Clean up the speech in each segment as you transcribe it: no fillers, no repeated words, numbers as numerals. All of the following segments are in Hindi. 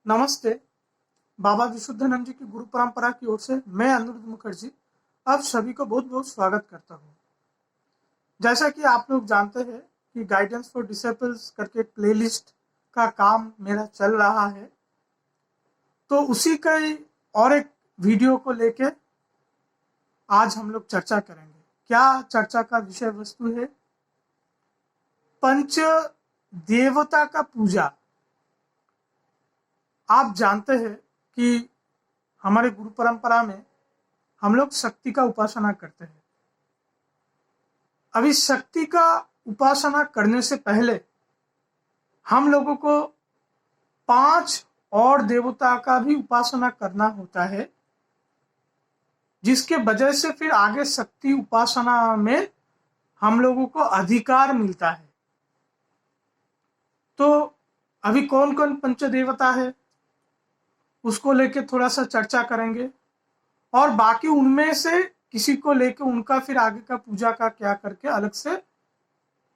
नमस्ते। बाबा विशुद्धानंद जी की गुरु परंपरा की ओर से मैं अनिरुद्ध मुखर्जी आप सभी को बहुत बहुत स्वागत करता हूँ। जैसा कि आप लोग जानते हैं कि गाइडेंस फॉर डिसेबल्स करके एक प्लेलिस्ट का काम मेरा चल रहा है, तो उसी का ही और एक वीडियो को लेके आज हम लोग चर्चा करेंगे। क्या चर्चा का विषय वस्तु है? पंच देवता का पूजा। आप जानते हैं कि हमारे गुरु परंपरा में हम लोग शक्ति का उपासना करते हैं। अभी शक्ति का उपासना करने से पहले हम लोगों को 5 और देवता का भी उपासना करना होता है, जिसके वजह से फिर आगे शक्ति उपासना में हम लोगों को अधिकार मिलता है। तो अभी कौन कौन पंच देवता है उसको लेके थोड़ा सा चर्चा करेंगे, और बाकी उनमें से किसी को लेके उनका फिर आगे का पूजा का क्या करके अलग से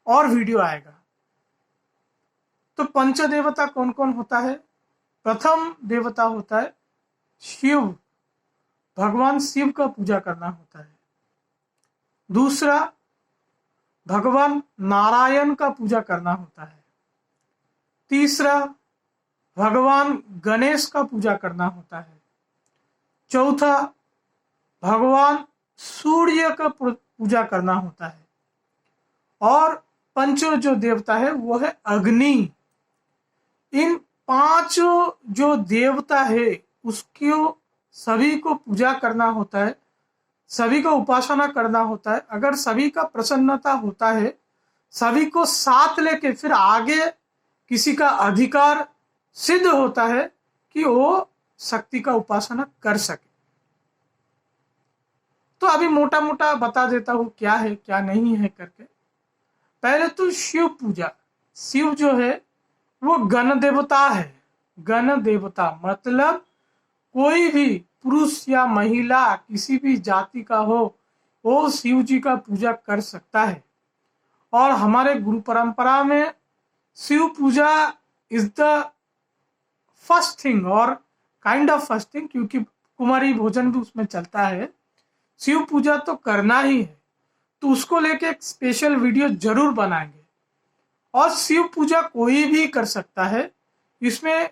और वीडियो आएगा। तो पंच देवता कौन कौन होता है? प्रथम देवता होता है शिव, भगवान शिव का पूजा करना होता है। दूसरा, भगवान नारायण का पूजा करना होता है। तीसरा, भगवान गणेश का पूजा करना होता है। चौथा, भगवान सूर्य का पूजा करना होता है। और पंचो जो देवता है वो है अग्नि। इन 5 जो देवता है उसको सभी को पूजा करना होता है, सभी को उपासना करना होता है। अगर सभी का प्रसन्नता होता है, सभी को साथ लेके फिर आगे किसी का अधिकार सिद्ध होता है कि वो शक्ति का उपासना कर सके। तो अभी मोटा मोटा बता देता हूं क्या है क्या नहीं है करके। पहले तो शिव पूजा। शिव जो है वो गण देवता है। गण देवता मतलब कोई भी पुरुष या महिला किसी भी जाति का हो, वो शिव जी का पूजा कर सकता है। और हमारे गुरु परंपरा में शिव पूजा इज द फर्स्ट थिंग और काइंड ऑफ फर्स्ट थिंग, क्योंकि कुमारी भोजन भी उसमें चलता है। शिव पूजा तो करना ही है, तो उसको लेके एक स्पेशल वीडियो जरूर बनाएंगे। और शिव पूजा कोई भी कर सकता है, इसमें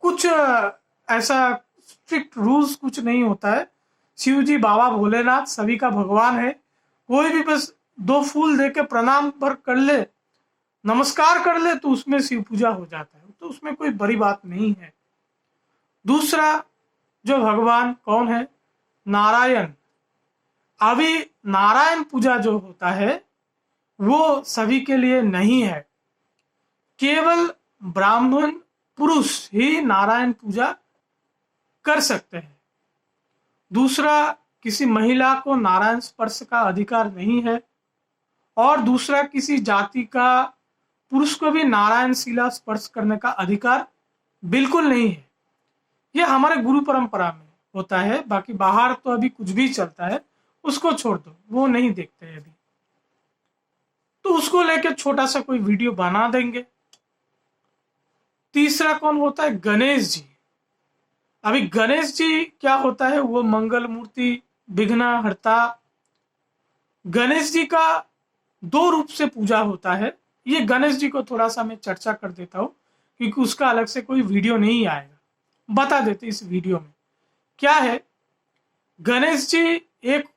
कुछ ऐसा स्ट्रिक्ट रूल्स कुछ नहीं होता है। शिव जी बाबा भोलेनाथ सभी का भगवान है। कोई भी बस 2 फूल दे के प्रणाम पर कर ले, नमस्कार कर ले, तो उसमें शिव पूजा हो जाता है। तो उसमें कोई बड़ी बात नहीं है। दूसरा जो भगवान कौन है? नारायण। अभी नारायण पूजा जो होता है वो सभी के लिए नहीं है, केवल ब्राह्मण पुरुष ही नारायण पूजा कर सकते हैं। दूसरा, किसी महिला को नारायण स्पर्श का अधिकार नहीं है। और दूसरा, किसी जाति का पुरुष को भी नारायण शिला स्पर्श करने का अधिकार बिल्कुल नहीं है। यह हमारे गुरु परंपरा में होता है। बाकी बाहर तो अभी कुछ भी चलता है, उसको छोड़ दो, वो नहीं देखते हैं अभी। तो उसको लेकर छोटा सा कोई वीडियो बना देंगे। तीसरा कौन होता है? गणेश जी। अभी गणेश जी क्या होता है? वो मंगल मूर्ति, विघ्न हरता। गणेश जी का 2 रूप से पूजा होता है। ये गणेश जी को थोड़ा सा मैं चर्चा कर देता हूँ, क्योंकि उसका अलग से कोई वीडियो नहीं आएगा। बता देते इस वीडियो में क्या है। गणेश जी एक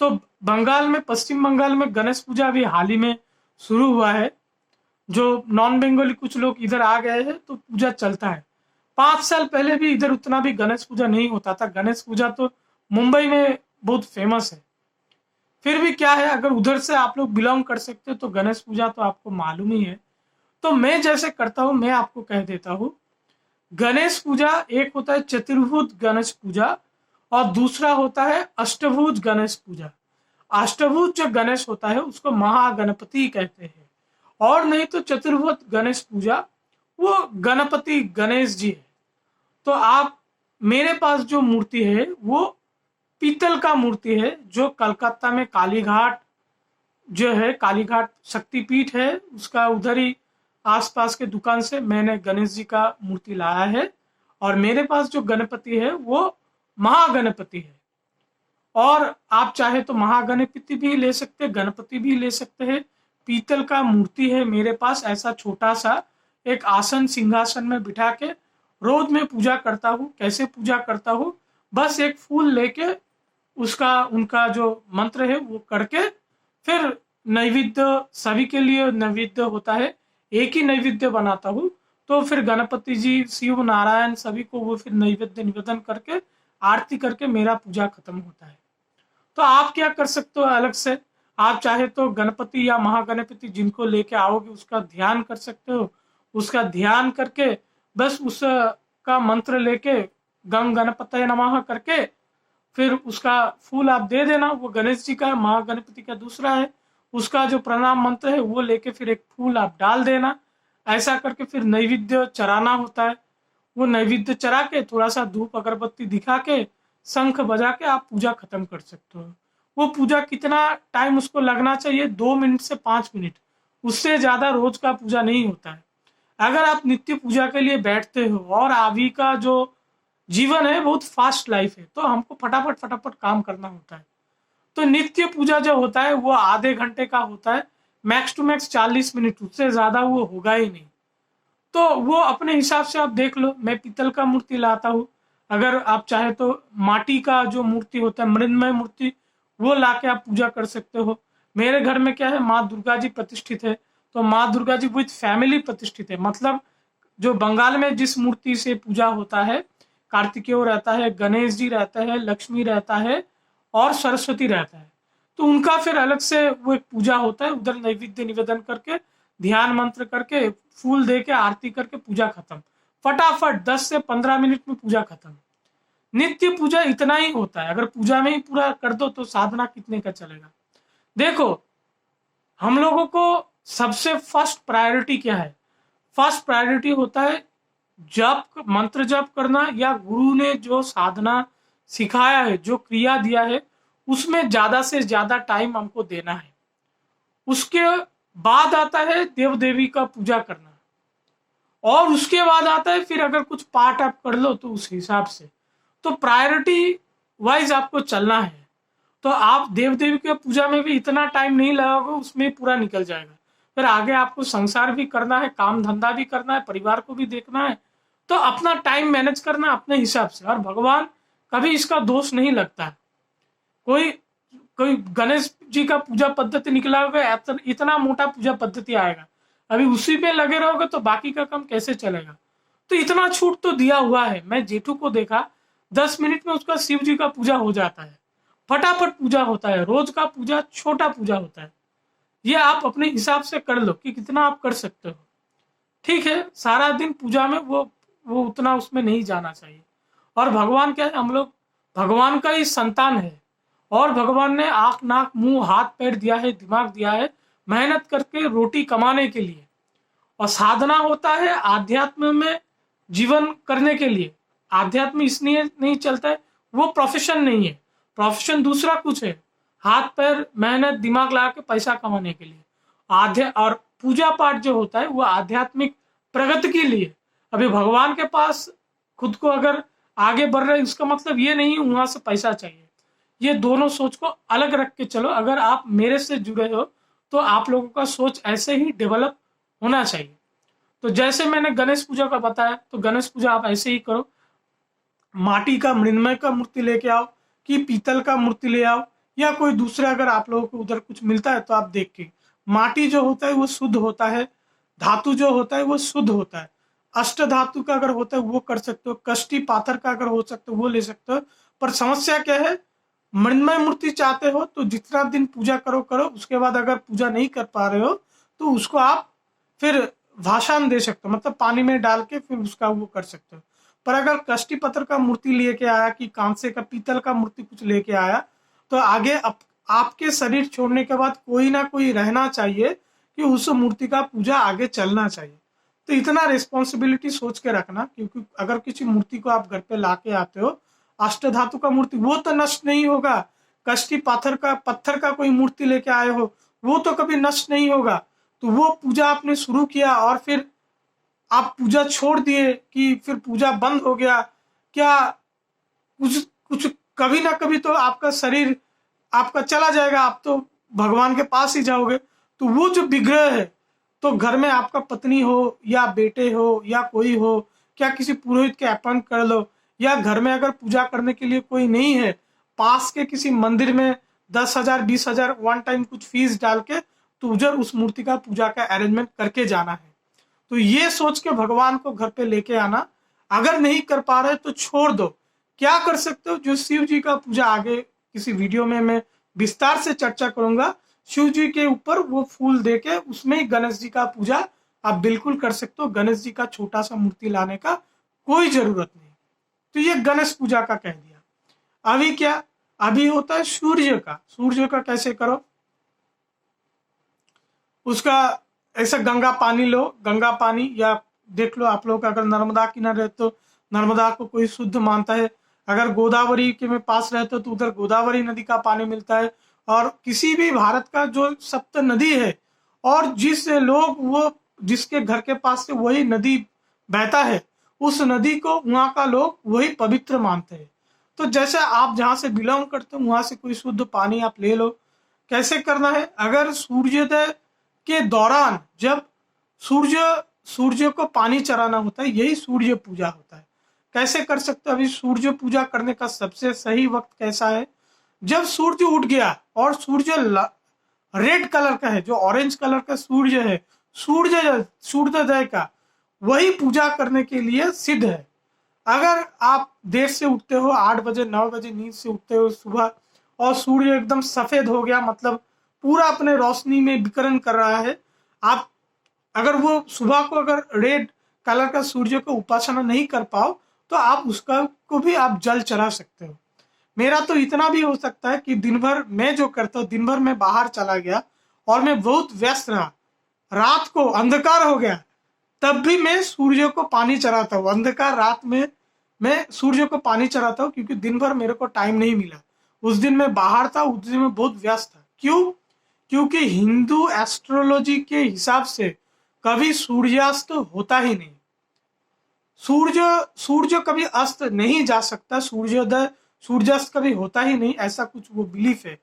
तो बंगाल में, पश्चिम बंगाल में गणेश पूजा भी हाल ही में शुरू हुआ है। जो नॉन बंगाली कुछ लोग इधर आ गए हैं तो पूजा चलता है। 5 साल पहले भी इधर उतना भी गणेश पूजा नहीं होता था। गणेश पूजा तो मुंबई में बहुत फेमस है। फिर भी क्या है, अगर उधर से आप लोग बिलोंग कर सकते हो तो गणेश पूजा तो आपको मालूम ही है। तो मैं जैसे करता हूँ मैं आपको कह देता हूँ। गणेश पूजा एक होता है चतुर्भुज गणेश पूजा, और दूसरा होता है अष्टभुज गणेश पूजा। अष्टभुज जो गणेश होता है उसको महागणपति कहते हैं, और नहीं तो चतुर्भुज गणेश पूजा वो गणपति गणेश जी है। तो आप, मेरे पास जो मूर्ति है वो पीतल का मूर्ति है, जो कलकत्ता में कालीघाट जो है, कालीघाट शक्तिपीठ है, उसका उधर ही आसपास के दुकान से मैंने गणेश जी का मूर्ति लाया है। और मेरे पास जो गणपति है वो महागणपति है। और आप चाहे तो महागणपति भी ले सकते हैं, गणपति भी ले सकते हैं। पीतल का मूर्ति है मेरे पास, ऐसा छोटा सा एक आसन सिंहासन में बिठा के रोज मैं पूजा करता हूँ। कैसे पूजा करता हूँ, बस एक फूल लेके उसका उनका जो मंत्र है वो करके फिर नैवेद्य, सभी के लिए नैवेद्य होता है, एक ही नैवेद्य बनाता हूँ। तो फिर गणपति जी, शिव, नारायण सभी को वो फिर नैवेद्य निवेदन करके आरती करके मेरा पूजा खत्म होता है। तो आप क्या कर सकते हो अलग से, आप चाहे तो गणपति या महागणपति जिनको लेके आओगे उसका ध्यान कर सकते हो। उसका ध्यान करके बस उसका मंत्र लेके गंग गणपतये नमः करके फिर उसका फूल आप दे देना। वो गणेश जी का है, महागणपति का दूसरा है। उसका जो प्रणाम मंत्र है वो लेके फिर एक फूल आप डाल देना। ऐसा करके फिर नैवेद्य चढ़ाना होता है। वो नैवेद्य चढ़ा के थोड़ा सा धूप अगरबत्ती दिखा के शंख बजा के आप पूजा खत्म कर सकते हो। वो पूजा कितना टाइम उसको लगना चाहिए, 2 मिनट से 5 मिनट, उससे ज्यादा रोज का पूजा नहीं होता है। अगर आप नित्य पूजा के लिए बैठते हो और अभी का जो जीवन है बहुत फास्ट लाइफ है, तो हमको फटाफट फटाफट काम करना होता है। तो नित्य पूजा जो होता है वो आधे घंटे का होता है, मैक्स टू मैक्स 40 मिनट, उससे ज्यादा वो होगा ही नहीं। तो वो अपने हिसाब से आप देख लो। मैं पीतल का मूर्ति लाता हूँ, अगर आप चाहे तो माटी का जो मूर्ति होता है मृण्मय मूर्ति, वो लाके आप पूजा कर सकते हो। मेरे घर में क्या है, माँ दुर्गा जी प्रतिष्ठित है, तो माँ दुर्गा जी विद फैमिली प्रतिष्ठित है। मतलब जो बंगाल में जिस मूर्ति से पूजा होता है, कार्तिकेय रहता है, गणेश जी रहता है, लक्ष्मी रहता है और सरस्वती रहता है, तो उनका फिर अलग से वो एक पूजा होता है। उधर नैवेद्य निवेदन करके ध्यान मंत्र करके फूल दे के आरती करके पूजा खत्म, फटाफट 10 से 15 मिनट में पूजा खत्म। नित्य पूजा इतना ही होता है। अगर पूजा में ही पूरा कर दो तो साधना कितने का चलेगा। देखो, हम लोगों को सबसे फर्स्ट प्रायोरिटी क्या है, फर्स्ट प्रायोरिटी होता है जप, मंत्र जप करना, या गुरु ने जो साधना सिखाया है, जो क्रिया दिया है, उसमें ज्यादा से ज्यादा टाइम हमको देना है। उसके बाद आता है देव देवी का पूजा करना, और उसके बाद आता है फिर अगर कुछ पाठ आप कर लो तो उस हिसाब से। तो प्रायोरिटी वाइज आपको चलना है। तो आप देव देवी के पूजा में भी इतना टाइम नहीं लगाओगे, उसमें पूरा निकल जाएगा। फिर आगे आपको संसार भी करना है, काम धंधा भी करना है, परिवार को भी देखना है। तो अपना टाइम मैनेज करना अपने हिसाब से। और भगवान कभी इसका दोष नहीं लगता है। कोई कोई गणेश जी का पूजा पद्धति निकला होगा, इतना मोटा पूजा पद्धति आएगा, अभी उसी पे लगे रहोगे तो बाकी का काम कैसे चलेगा। तो इतना छूट तो दिया हुआ है। मैं जेठू को देखा, 10 मिनट में उसका शिव जी का पूजा हो जाता है, फटाफट पूजा होता है। रोज का पूजा छोटा पूजा होता है। ये आप अपने हिसाब से कर लो कि कितना आप कर सकते हो। ठीक है, सारा दिन पूजा में वो उतना उसमें नहीं जाना चाहिए। और भगवान क्या है, हम लोग भगवान का ही संतान है, और भगवान ने आंख नाक मुंह हाथ पैर दिया है, दिमाग दिया है, मेहनत करके रोटी कमाने के लिए। और साधना होता है आध्यात्म में जीवन करने के लिए। आध्यात्म इसलिए नहीं चलता है, वो प्रोफेशन नहीं है, प्रोफेशन दूसरा कुछ है। हाथ पैर मेहनत दिमाग लगा के पैसा कमाने के लिए। और पूजा पाठ जो होता है वो आध्यात्मिक प्रगति के लिए। अभी भगवान के पास खुद को अगर आगे बढ़ रहे, इसका मतलब ये नहीं वहां से पैसा चाहिए। ये दोनों सोच को अलग रख के चलो। अगर आप मेरे से जुड़े हो तो आप लोगों का सोच ऐसे ही डेवलप होना चाहिए। तो जैसे मैंने गणेश पूजा का बताया, तो गणेश पूजा आप ऐसे ही करो। माटी का मृण्मय का मूर्ति लेके आओ, कि पीतल का मूर्ति ले आओ, या कोई दूसरा अगर आप लोगों को उधर कुछ मिलता है तो आप देख के। माटी जो होता है वो शुद्ध होता है, धातु जो होता है वो शुद्ध होता है। अष्ट धातु का अगर होता है वो कर सकते हो, कष्टी पाथर का अगर हो सकता है वो ले सकते हो। पर समस्या क्या है, मृण्मय मूर्ति चाहते हो तो जितना दिन पूजा करो करो, उसके बाद अगर पूजा नहीं कर पा रहे हो तो उसको आप फिर भाषान दे सकते हो, मतलब पानी में डाल के फिर उसका वो कर सकते हो। पर अगर कष्टी पत्थर का मूर्ति लेके आया, कि कांसे का पीतल का मूर्ति कुछ लेके आया, तो आगे आपके शरीर छोड़ने के बाद कोई ना कोई रहना चाहिए कि उस मूर्ति का पूजा आगे चलना चाहिए। तो इतना रिस्पॉन्सिबिलिटी सोच के रखना, क्योंकि अगर किसी मूर्ति को आप घर पे ला के आते हो, अष्ट धातु का मूर्ति, वो तो नष्ट नहीं होगा। कष्टी पत्थर का कोई मूर्ति लेके आए हो, वो तो कभी नष्ट नहीं होगा। तो वो पूजा आपने शुरू किया और फिर आप पूजा छोड़ दिए कि फिर पूजा बंद हो गया, क्या कुछ कुछ कभी ना कभी तो आपका शरीर आपका चला जाएगा, आप तो भगवान के पास ही जाओगे। तो वो जो विग्रह है, तो घर में आपका पत्नी हो या बेटे हो या कोई हो, क्या किसी पुरोहित के अपॉइंट कर लो, या घर में अगर पूजा करने के लिए कोई नहीं है, पास के किसी मंदिर में 10,000 20,000 वन टाइम कुछ फीस डाल के तो उधर उस मूर्ति का पूजा का अरेंजमेंट करके जाना है। तो ये सोच के भगवान को घर पे लेके आना। अगर नहीं कर पा रहे तो छोड़ दो। क्या कर सकते हो, जो शिव जी का पूजा आगे किसी वीडियो में मैं विस्तार से चर्चा करूंगा, शिव जी के ऊपर वो फूल देके उसमें ही गणेश जी का पूजा आप बिल्कुल कर सकते हो। गणेश जी का छोटा सा मूर्ति लाने का कोई जरूरत नहीं। तो ये गणेश पूजा का कह दिया। अभी क्या, अभी होता है सूर्य का। सूर्य का कैसे करो, उसका ऐसा गंगा पानी लो, गंगा पानी, या देख लो आप लोग अगर नर्मदा किनारे रहते हो, नर्मदा को कोई शुद्ध मानता है। अगर गोदावरी के में पास रहते हो तो उधर गोदावरी नदी का पानी मिलता है। और किसी भी भारत का जो सप्त नदी है और जिस लोग वो जिसके घर के पास से वही नदी बहता है, उस नदी को वहाँ का लोग वही पवित्र मानते हैं। तो जैसे आप जहाँ से बिलोंग करते हो वहां से कोई शुद्ध पानी आप ले लो। कैसे करना है, अगर सूर्योदय के दौरान जब सूर्य को पानी चढ़ाना होता है, यही सूर्य पूजा होता है। कैसे कर सकते हो, अभी सूर्य पूजा करने का सबसे सही वक्त कैसा है, जब सूर्य उठ गया और सूर्य रेड कलर का है, जो ऑरेंज कलर का सूर्य है, सूर्योदय का, वही पूजा करने के लिए सिद्ध है। अगर आप देर से उठते हो, 8 बजे 9 बजे नींद से उठते हो सुबह, और सूर्य एकदम सफेद हो गया, मतलब पूरा अपने रोशनी में विकरण कर रहा है, आप अगर वो सुबह को अगर रेड कलर का सूर्य को उपासना नहीं कर पाओ तो आप उसका को भी आप जल चढ़ा सकते हो। मेरा तो इतना भी हो सकता है कि दिन भर मैं जो करता हूँ, दिन भर मैं बाहर चला गया और मैं बहुत व्यस्त रहा, रात को अंधकार हो गया, तब भी मैं सूर्य को पानी चढ़ाता हूँ। अंधकार रात में मैं सूर्य को पानी चढ़ाता हूँ, क्योंकि दिन भर मेरे को टाइम नहीं मिला। उस दिन मैं बाहर था, उस दिन मैं बहुत व्यस्त था। क्यों? क्योंकि हिंदू एस्ट्रोलॉजी के हिसाब से कभी सूर्यास्त होता ही नहीं। सूर्य कभी अस्त नहीं जा सकता, सूर्यास्त कभी होता ही नहीं, ऐसा कुछ वो बिलीफ है।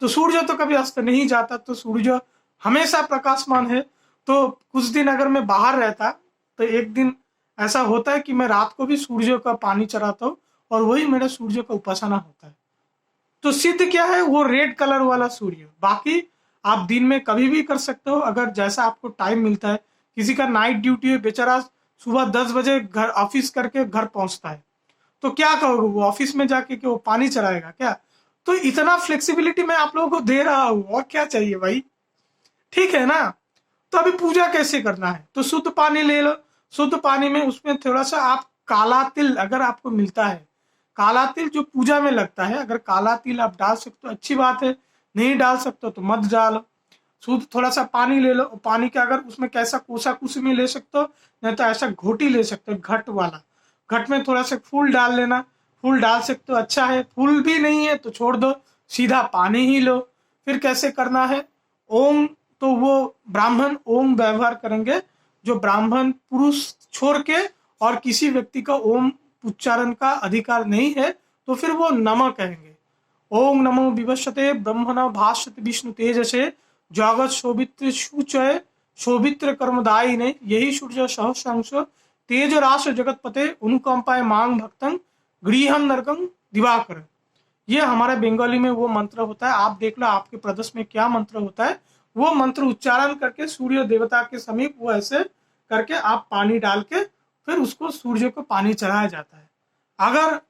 तो सूर्य तो कभी अस्त नहीं जाता, तो सूर्य हमेशा प्रकाशमान है। तो कुछ दिन अगर मैं बाहर रहता तो एक दिन ऐसा होता है कि मैं रात को भी सूर्य का पानी चढ़ाता हूँ और वही मेरा सूर्य का उपासना होता है। तो सिद्ध क्या है, वो रेड कलर वाला सूर्य। बाकी आप दिन में कभी भी कर सकते हो, अगर जैसा आपको टाइम मिलता है। किसी का नाइट ड्यूटी है, बेचारा सुबह 10 बजे घर ऑफिस करके घर पहुंचता है, तो क्या कहोगे, वो ऑफिस में जाके कि वो पानी चढ़ाएगा क्या? तो इतना फ्लेक्सिबिलिटी मैं आप लोगों को दे रहा हूँ, और क्या चाहिए भाई, ठीक है ना। तो अभी पूजा कैसे करना है, तो शुद्ध पानी ले लो। शुद्ध पानी में उसमें थोड़ा सा आप काला तिल अगर आपको मिलता है, काला तिल जो पूजा में लगता है, अगर काला तिल आप डाल सकते हो अच्छी बात है, नहीं डाल सकते हो तो मत डालो। शुद्ध थोड़ा सा पानी ले लो, पानी के अगर उसमें कैसा कोसा कुछ में ले सकते हो, नहीं तो ऐसा घोटी ले सकते हो, घट वाला। घट में थोड़ा सा फूल डाल लेना, फूल डाल सकते हो, अच्छा है। फूल भी नहीं है तो छोड़ दो, सीधा पानी ही लो। फिर कैसे करना है, ओम, तो वो ब्राह्मण ओम व्यवहार करेंगे, जो ब्राह्मण पुरुष छोड़ के और किसी व्यक्ति का ओम उच्चारण का अधिकार नहीं है तो फिर वो नमः कहेंगे। ओम नमो विवस्वते ब्रह्मण भाष्यते विष्णु तेजसे जगत शोभित्र शुचय शोभित्र कर्मदायी ने यही सूर्य सहस्रांश तेज राष्ट्र जगत पते अनुकंपाय मांग भक्तंग गृहम नरकं दिवाकर। ये हमारे बंगाली में वो मंत्र होता है। आप देख लो आपके प्रदेश में क्या मंत्र होता है, वो मंत्र उच्चारण करके सूर्य देवता के समीप वो ऐसे करके आप पानी डाल के फिर उसको सूर्य को पानी चढ़ाया जाता है। अगर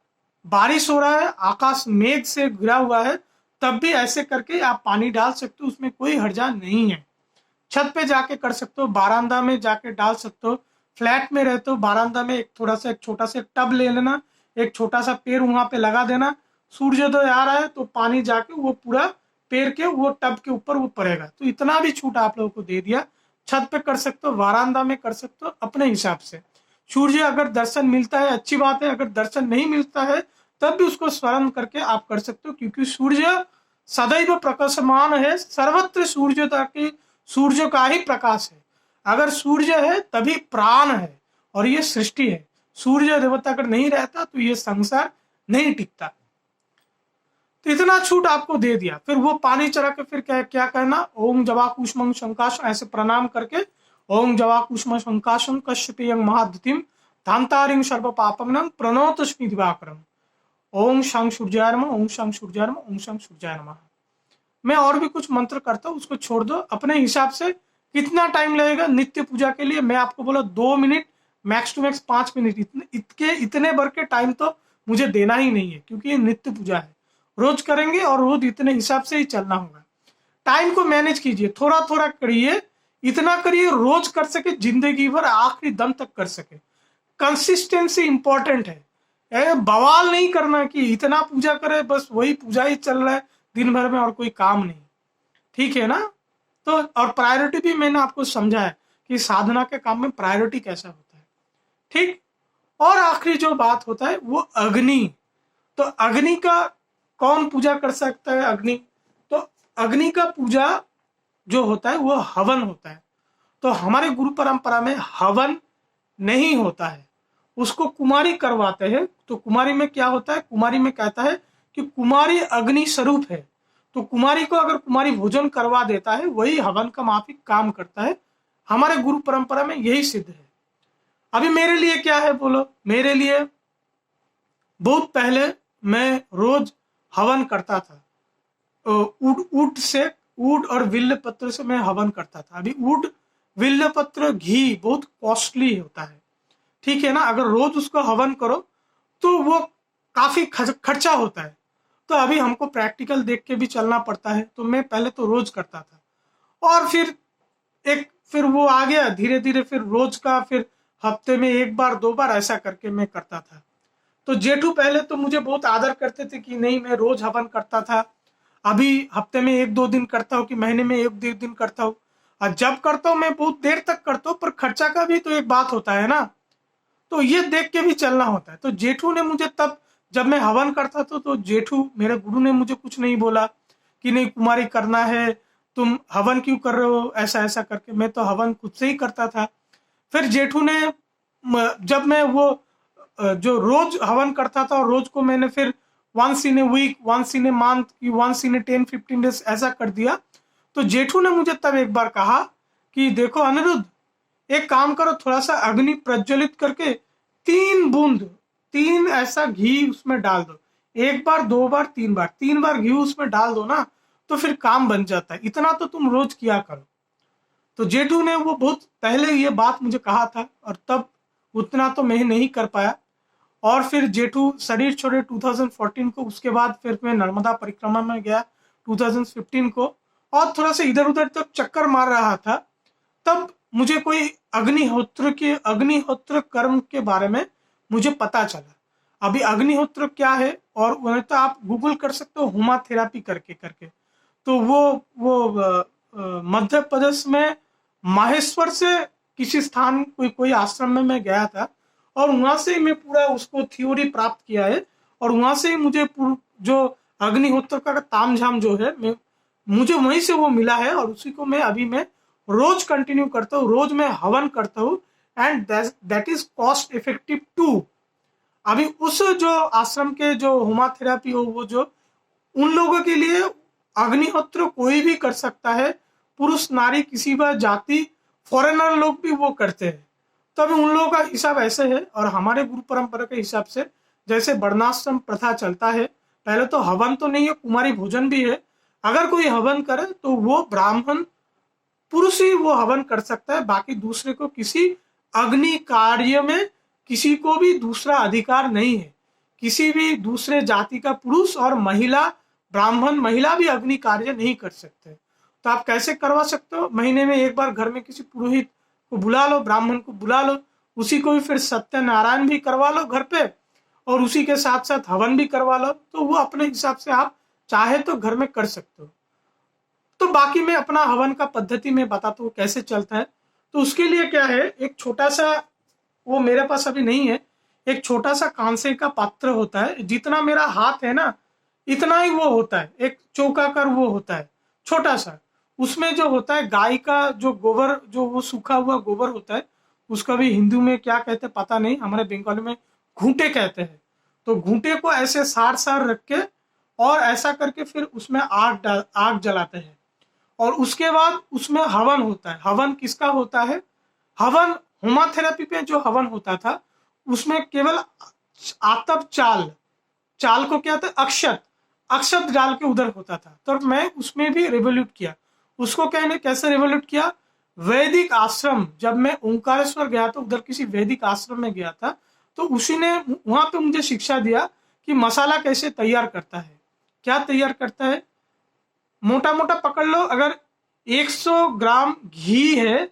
बारिश हो रहा है, आकाश मेघ से घिरा हुआ है, तब भी ऐसे करके आप पानी डाल सकते हो, उसमें कोई हर्जा नहीं है। छत पे जाके कर सकते हो, बारांदा में जाके डाल सकते हो। फ्लैट में रहते हो, बारांदा में एक छोटा सा टब ले लेना, एक छोटा सा पेड़ वहां पे लगा देना। सूर्योदय आ रहा है तो पानी जाके वो पूरा पेड़ के वो टब के ऊपर वो पड़ेगा। तो इतना भी छूट आप लोगों को दे दिया। छत पे कर सकते हो, बारांदा में कर सकते हो, अपने हिसाब से। सूर्य अगर दर्शन मिलता है अच्छी बात है, अगर दर्शन नहीं मिलता है तब भी उसको स्मरण करके आप कर सकते हो, क्योंकि सूर्य सदैव प्रकाशमान है, सर्वत्र सूर्य का ही प्रकाश है। अगर सूर्य है तभी प्राण है और ये सृष्टि है। सूर्य देवता अगर नहीं रहता तो ये संसार नहीं टिकता। तो इतना छूट आपको दे दिया। फिर वो पानी चढ़ा के फिर क्या क्या कहना, ओम जवाकुष्मं शंकाशं, ऐसे प्रणाम करके ओम जवाकुष्मं शंकाशं कश्यपेयं महाद्युतिम धांतारिं सर्व पापंगं प्रणोतस्मि दिवाकरं ओम शं सूर्याय नमः, ओम शं सूर्याय नमः, ओम शं सूर्याय नमः। मैं और भी कुछ मंत्र करता हूँ, उसको छोड़ दो अपने हिसाब से। कितना टाइम लगेगा नित्य पूजा के लिए? मैं आपको बोला 2 minute, max to max 5 minute. इतने भर के टाइम तो मुझे देना ही नहीं है, क्योंकि ये नित्य पूजा है। रोज करेंगे और रोज इतने हिसाब से ही चलना होगा। टाइम को मैनेज कीजिए, थोड़ा थोड़ा करिए, इतना करिए रोज कर सके, जिंदगी भर आखिरी दम तक कर सके। कंसिस्टेंसी इंपॉर्टेंट है। बवाल नहीं करना कि इतना पूजा करे, बस वही पूजा ही चल रहा है दिन भर में और कोई काम नहीं। ठीक है ना? तो और प्रायोरिटी भी मैंने आपको समझा है कि साधना के काम में प्रायोरिटी कैसा होता है। ठीक। और आखिरी जो बात होता है वो अग्नि। तो अग्नि का कौन पूजा कर सकता है? अग्नि, तो अग्नि का पूजा जो होता है वो हवन होता है। तो हमारे गुरु परंपरा में हवन नहीं होता है, उसको कुमारी करवाते हैं। तो कुमारी में क्या होता है? कुमारी में कहता है कि कुमारी अग्नि स्वरूप है, तो कुमारी को अगर कुमारी भोजन करवा देता है वही हवन का माफिक काम करता है। हमारे गुरु परंपरा में यही सिद्ध है। अभी मेरे लिए क्या है बोलो? मेरे लिए बहुत पहले मैं रोज हवन करता था। ऊड और विल्ल पत्र से मैं हवन करता था। अभी ऊड विल्ल पत्र घी बहुत कॉस्टली होता है, ठीक है ना? अगर रोज उसको हवन करो तो वो काफी खर्चा होता है। तो अभी हमको प्रैक्टिकल देख के भी चलना पड़ता है। तो मैं पहले तो रोज करता था, और फिर वो आ गया धीरे धीरे, फिर रोज का, फिर हफ्ते में 1 बार 2 बार ऐसा करके मैं करता था। तो जेठू पहले तो मुझे बहुत आदर करते थे कि नहीं मैं रोज हवन करता था। अभी हफ्ते में 1-2 दिन करता हूँ कि महीने में 1-2 दिन करता हूँ। और जब करता हूँ मैं बहुत देर तक करता हूँ, पर खर्चा का भी तो एक बात होता है ना, तो ये देख के भी चलना होता है। तो जेठू ने मुझे तब, जब मैं हवन करता था, तो जेठू मेरे गुरु ने मुझे कुछ नहीं बोला कि नहीं कुमारी करना है, तुम हवन क्यों कर रहे हो, ऐसा ऐसा करके। मैं तो हवन खुद से ही करता था। फिर जेठू ने जब मैं वो जो रोज हवन करता था और रोज को मैंने फिर once in a week, once in a month, once in a 10-15 days ऐसा कर दिया। तो जेठू ने मुझे तब एक बार कहा कि देखो अनिरुद्ध, एक काम करो, थोड़ा सा अग्नि प्रज्वलित करके 3 बूंद, 3 ऐसा घी उसमें डाल दो। 1 बार 2 बार 3 बार, 3 बार घी उसमें डाल दो ना, तो फिर काम बन जाता है। इतना तो तुम रोज किया करो। तो जेठू ने वो बहुत पहले ये बात मुझे कहा था, और तब उतना तो मैं नहीं कर पाया। और फिर जेठू शरीर छोड़े 2014 को, उसके बाद फिर मैं नर्मदा परिक्रमा में गया 2015 को, और थोड़ा सा इधर उधर तक चक्कर मार रहा था। तब मुझे कोई अग्निहोत्र कर्म के बारे में मुझे पता चला। अभी अग्निहोत्र क्या है, और उन्हें तो आप गूगल कर सकते हो, हुमा थेरापी करके। तो वो मध्य प्रदेश में माहेश्वर से किसी स्थान कोई आश्रम में मैं गया था, और वहां से ही मैं पूरा उसको थ्योरी प्राप्त किया है। और वहां से ही मुझे जो अग्निहोत्र का तामझाम जो है, मुझे वहीं से वो मिला है, और उसी को मैं रोज कंटिन्यू करता हूँ। रोज मैं हवन करता हूँ, and that is cost effective too. अभी उस जो आश्रम के जो हुमा थेरापी हो, वो जो उन लोगों के लिए अग्निहोत्र कोई भी कर सकता है, पुरुष नारी किसी भी जाति, फॉरेनर लोग भी वो करते हैं। तो अभी उन लोगों का हिसाब ऐसे है, और हमारे गुरु परंपरा के हिसाब से जैसे वर्णाश्रम प्रथा चलता है, पहले तो हवन तो नहीं है, कुमारी भोजन भी है। अगर कोई हवन करे तो वो ब्राह्मण पुरुष ही वो हवन कर सकता है, बाकी दूसरे को किसी अग्नि कार्य में किसी को भी दूसरा अधिकार नहीं है। किसी भी दूसरे जाति का पुरुष और महिला, ब्राह्मण महिला भी अग्नि कार्य नहीं कर सकते। तो आप कैसे करवा सकते हो? महीने में 1 बार घर में किसी पुरोहित को बुला लो, ब्राह्मण को बुला लो, उसी को भी फिर सत्यनारायण भी करवा लो घर पे, और उसी के साथ साथ हवन भी करवा लो। तो वो अपने हिसाब से आप चाहे तो घर में कर सकते हो। तो बाकी मैं अपना हवन का पद्धति में बताता हूँ कैसे चलता है। तो उसके लिए क्या है, एक छोटा सा, वो मेरे पास अभी नहीं है, एक छोटा सा कांसे का पात्र होता है, जितना मेरा हाथ है ना इतना ही वो होता है, एक चौकाकार वो होता है छोटा सा। उसमें जो होता है गाय का जो गोबर, जो वो सूखा हुआ गोबर होता है, उसका भी हिंदू में क्या कहते हैं पता नहीं, हमारे बंगाली में घूंटे कहते हैं। तो घूंटे को ऐसे सार सार रख के और ऐसा करके फिर उसमें आग जलाते हैं। और उसके बाद उसमें हवन होता है। हवन किसका होता है? हवन होमाथेरेपी पे जो हवन होता था उसमें केवल आतप चाल, चाल को क्या था, अक्षत, अक्षत डाल के उधर होता था। तो मैं उसमें भी रिवोल्यूट किया। उसको कहने कैसे रिवोल्यूट किया? वैदिक आश्रम, जब मैं ओंकारेश्वर गया था, उधर किसी वैदिक आश्रम में गया था, तो उसी ने वहां पे मुझे शिक्षा दिया कि मसाला कैसे तैयार करता है। क्या तैयार करता है? मोटा मोटा पकड़ लो, अगर 100 ग्राम घी है,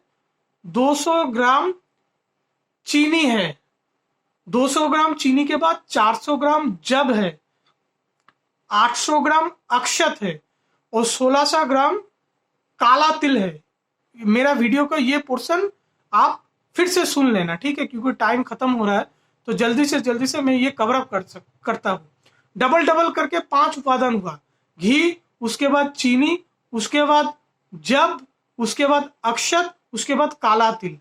200 ग्राम चीनी है, 200 ग्राम चीनी के बाद 400 ग्राम जब है, 800 ग्राम अक्षत है और 1600 ग्राम काला तिल है। मेरा वीडियो का ये पोर्शन आप फिर से सुन लेना, ठीक है, क्योंकि टाइम खत्म हो रहा है। तो जल्दी से मैं ये कवर अप करता हूँ। डबल डबल करके 5 उपादान हुआ। घी, उसके बाद चीनी, उसके बाद जब, उसके बाद अक्षत, उसके बाद काला तिल।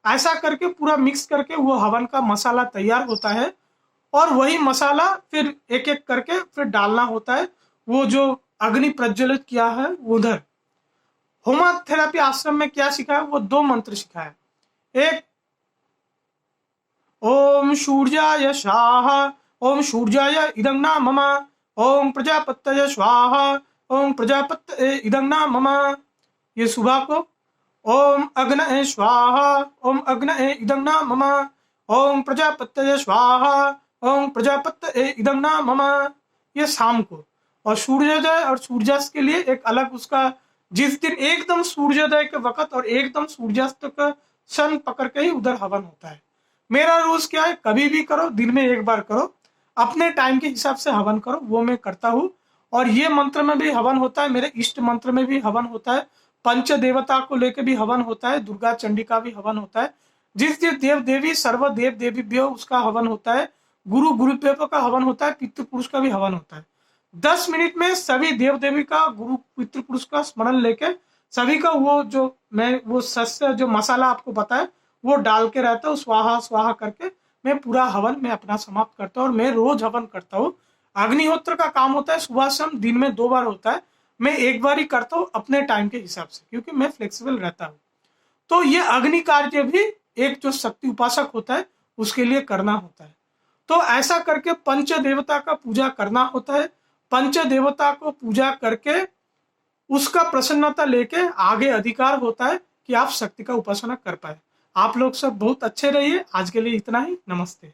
ऐसा करके पूरा मिक्स करके वो हवन का मसाला तैयार होता है। और वही मसाला फिर एक एक करके फिर डालना होता है, वो जो अग्नि प्रज्वलित किया है उधर। होमोथेरेपी आश्रम में क्या सिखाया? वो 2 मंत्र सिखाया। एक ओम सूर्याय स्वाहा, ओम सूर्याय इदं न मम, ओम प्रजापतये स्वाहा, ओम प्रजापतये इदं न मम, ये सुबह को। ओम अग्नये स्वाहा, ओम अग्नये इदं न मम, ओम प्रजापतये स्वाहा, ओम प्रजापतये इदं न मम, ये शाम को। और सूर्योदय और सूर्यास्त के लिए एक अलग उसका, जिस दिन एकदम सूर्योदय के वक्त और एकदम सूर्यास्त का सन पकड़ के ही उधर हवन होता है। मेरा रूल्स क्या है? कभी भी करो, दिन में एक बार करो, अपने टाइम के हिसाब से हवन करो, वो मैं करता हूँ। और ये मंत्र में भी हवन होता है, मेरे इष्ट मंत्र में भी हवन होता है, पंच देवता को लेकर भी हवन होता है, दुर्गा चंडी का भी हवन होता है, जिस जिस देव देवी सर्व देव देवी उसका हवन होता है, गुरुदेव का हवन होता है, पितृपुरुष का भी हवन होता है। 10 मिनट में सभी देव देवी का, गुरु पितृपुरुष का स्मरण लेके सभी का वो जो मैं वो सस्य जो मसाला आपको बताया वो डाल के रहता हूँ, स्वाहा स्वाहा करके मैं पूरा हवन में अपना समाप्त करता हूँ। और मैं रोज हवन करता हूँ। अग्निहोत्र का काम होता है सुबह शाम, दिन में 2 बार होता है, मैं एक बार ही करता हूँ अपने टाइम के हिसाब से, क्योंकि मैं फ्लेक्सिबल रहता हूँ। तो ये अग्नि कार्य भी एक जो शक्ति उपासक होता है उसके लिए करना होता है। तो ऐसा करके पंच देवता का पूजा करना होता है। पंच देवता को पूजा करके उसका प्रसन्नता लेके आगे अधिकार होता है कि आप शक्ति का उपासना कर पाए। आप लोग सब बहुत अच्छे रहिए। आज के लिए इतना ही। नमस्ते।